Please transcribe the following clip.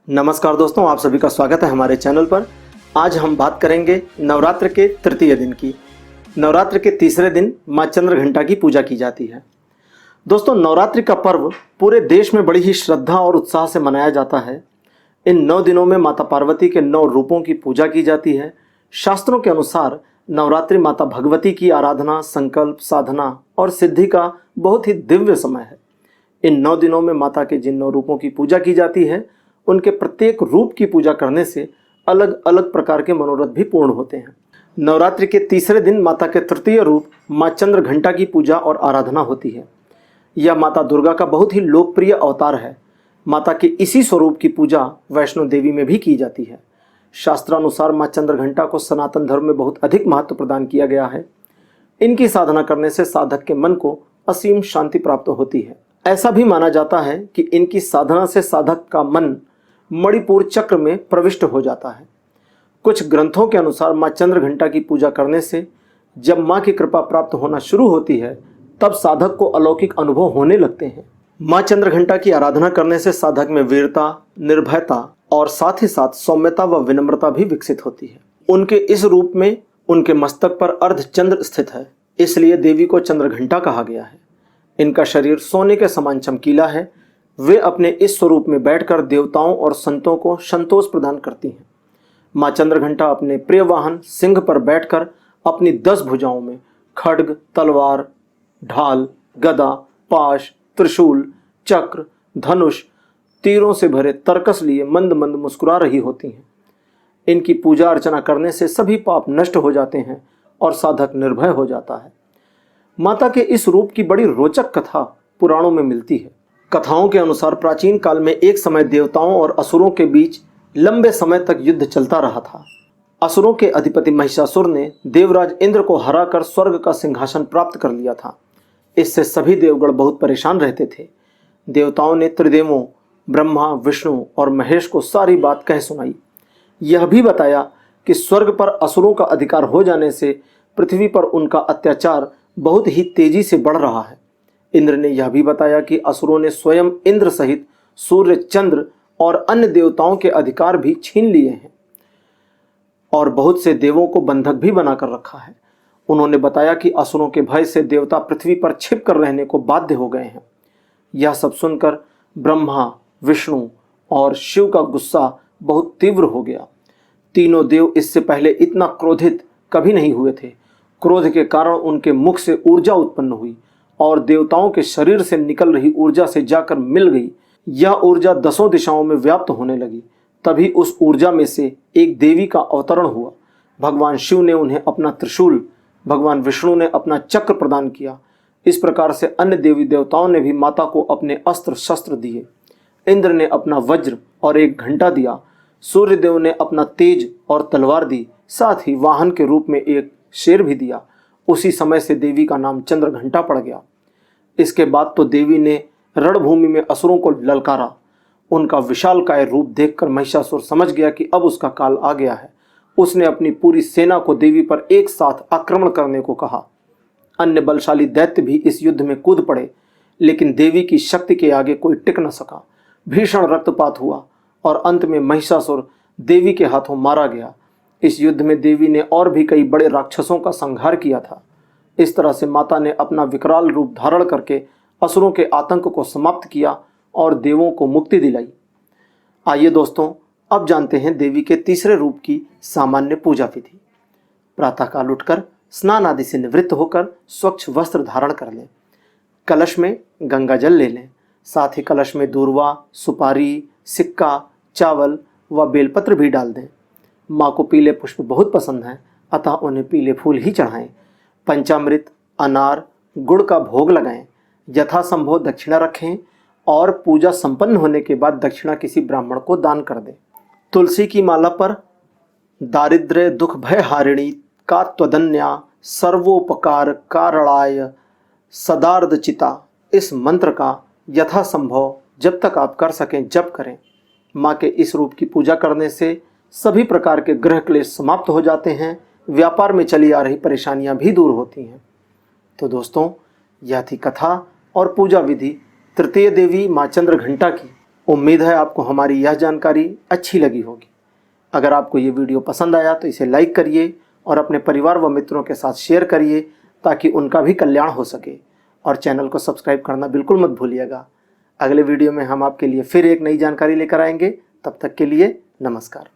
नमस्कार दोस्तों, आप सभी का स्वागत है हमारे चैनल पर। आज हम बात करेंगे नवरात्र के तृतीय दिन की। नवरात्र के तीसरे दिन माँ चंद्रघंटा की पूजा की जाती है। दोस्तों, नवरात्रि का पर्व पूरे देश में बड़ी ही श्रद्धा और उत्साह से मनाया जाता है। इन 9 दिनों में माता पार्वती के 9 रूपों की पूजा की जाती है। शास्त्रों के अनुसार नवरात्रि माता भगवती की आराधना, संकल्प, साधना और सिद्धि का बहुत ही दिव्य समय है। इन 9 दिनों में माता के जिन 9 रूपों की पूजा की जाती है, उनके प्रत्येक रूप की पूजा करने से अलग अलग प्रकार के मनोरथ भी पूर्ण होते हैं। नवरात्रि के तीसरे दिन माता के तृतीय रूप माँ चंद्रघंटा की पूजा और आराधना होती है। यह माता दुर्गा का बहुत ही लोकप्रिय अवतार है। माता के इसी स्वरूप की पूजा वैष्णो देवी में भी की जाती है। शास्त्रानुसार माँ चंद्रघंटा को सनातन धर्म में बहुत अधिक महत्व प्रदान किया गया है। इनकी साधना करने से साधक के मन को असीम शांति प्राप्त होती है। ऐसा भी माना जाता है कि इनकी साधना से साधक का मन मणिपुर चक्र में प्रविष्ट हो जाता है। कुछ ग्रंथों के अनुसार माँ चंद्रघंटा की पूजा करने से जब माँ की कृपा प्राप्त होना शुरू होती है, तब साधक को अलौकिक अनुभव होने लगते हैं। माँ चंद्रघंटा की आराधना करने से साधक में वीरता, निर्भयता और साथ ही साथ सौम्यता व विनम्रता भी विकसित होती है। उनके इस रूप में उनके मस्तक पर अर्धचंद्र स्थित है, इसलिए देवी को चंद्रघंटा कहा गया है। इनका शरीर सोने के समान चमकीला है। वे अपने इस स्वरूप में बैठकर देवताओं और संतों को संतोष प्रदान करती हैं। माँ चंद्रघंटा अपने प्रिय वाहन सिंह पर बैठकर अपनी 10 भुजाओं में खड्ग, तलवार, ढाल, गदा, पाश, त्रिशूल, चक्र, धनुष, तीरों से भरे तरकस लिए मंद मंद मुस्कुरा रही होती हैं। इनकी पूजा अर्चना करने से सभी पाप नष्ट हो जाते हैं और साधक निर्भय हो जाता है। माता के इस रूप की बड़ी रोचक कथा पुराणों में मिलती है। कथाओं के अनुसार प्राचीन काल में एक समय देवताओं और असुरों के बीच लंबे समय तक युद्ध चलता रहा था। असुरों के अधिपति महिषासुर ने देवराज इंद्र को हराकर स्वर्ग का सिंहासन प्राप्त कर लिया था। इससे सभी देवगण बहुत परेशान रहते थे। देवताओं ने त्रिदेवों ब्रह्मा, विष्णु और महेश को सारी बात कह सुनाई। यह भी बताया कि स्वर्ग पर असुरों का अधिकार हो जाने से पृथ्वी पर उनका अत्याचार बहुत ही तेजी से बढ़ रहा है। इंद्र ने यह भी बताया कि असुरों ने स्वयं इंद्र सहित सूर्य, चंद्र और अन्य देवताओं के अधिकार भी छीन लिए हैं और बहुत से देवों को बंधक भी बनाकर रखा है। उन्होंने बताया कि असुरों के भय से देवता पृथ्वी पर छिप कर रहने को बाध्य हो गए हैं। यह सब सुनकर ब्रह्मा, विष्णु और शिव का गुस्सा बहुत तीव्र हो गया। तीनों देव इससे पहले इतना क्रोधित कभी नहीं हुए थे। क्रोध के कारण उनके मुख से ऊर्जा उत्पन्न हुई और देवताओं के शरीर से निकल रही ऊर्जा से जाकर मिल गई। यह ऊर्जा 10 दिशाओं में व्याप्त होने लगी। तभी उस ऊर्जा में से एक देवी का अवतरण हुआ। भगवान शिव ने उन्हें अपना त्रिशूल, भगवान विष्णु ने अपना चक्र प्रदान किया। इस प्रकार से अन्य देवी देवताओं ने भी माता को अपने अस्त्र शस्त्र दिए। इंद्र ने अपना वज्र और एक घंटा दिया। सूर्यदेव ने अपना तेज और तलवार दी। साथ ही वाहन के रूप में एक शेर भी दिया। उसी समय से देवी का नाम चंद्रघंटा पड़ गया। इसके बाद तो देवी ने रणभूमि में असुरों को ललकारा। उनका विशालकाय रूप देखकर महिषासुर समझ गया कि अब उसका काल आ गया है। उसने अपनी पूरी सेना को देवी पर एक साथ आक्रमण करने को कहा। अन्य बलशाली दैत्य भी इस युद्ध में कूद पड़े, लेकिन देवी की शक्ति के आगे कोई टिक न सका। भीषण रक्तपात हुआ और अंत में महिषासुर देवी के हाथों मारा गया। इस युद्ध में देवी ने और भी कई बड़े राक्षसों का संहार किया था। इस तरह से माता ने अपना विकराल रूप धारण करके असुरों के आतंक को समाप्त किया और देवों को मुक्ति दिलाई। आइए दोस्तों, अब जानते हैं देवी के तीसरे रूप की सामान्य पूजा विधि। प्रातःकाल उठकर स्नान आदि से निवृत्त होकर स्वच्छ वस्त्र धारण कर लें। कलश में गंगा जल ले लें। साथ ही कलश में दूर्वा, सुपारी, सिक्का, चावल व बेलपत्र भी डाल दें। माँ को पीले पुष्प बहुत पसंद हैं, अतः उन्हें पीले फूल ही चढ़ाएं। पंचामृत, अनार, गुड़ का भोग लगाएं। यथासंभव दक्षिणा रखें और पूजा संपन्न होने के बाद दक्षिणा किसी ब्राह्मण को दान कर दें। तुलसी की माला पर दारिद्र्य दुख भय हारिणी का त्वदन्या सर्वोपकार कारणाय सदार्धचिता, इस मंत्र का यथासंभव जब तक आप कर सकें जप करें। माँ के इस रूप की पूजा करने से सभी प्रकार के ग्रह क्लेश समाप्त हो जाते हैं। व्यापार में चली आ रही परेशानियां भी दूर होती हैं। तो दोस्तों, यह थी कथा और पूजा विधि तृतीय देवी माँ चंद्रघंटा की। उम्मीद है आपको हमारी यह जानकारी अच्छी लगी होगी। अगर आपको ये वीडियो पसंद आया तो इसे लाइक करिए और अपने परिवार व मित्रों के साथ शेयर करिए ताकि उनका भी कल्याण हो सके। और चैनल को सब्सक्राइब करना बिल्कुल मत भूलिएगा। अगले वीडियो में हम आपके लिए फिर एक नई जानकारी लेकर आएंगे। तब तक के लिए नमस्कार।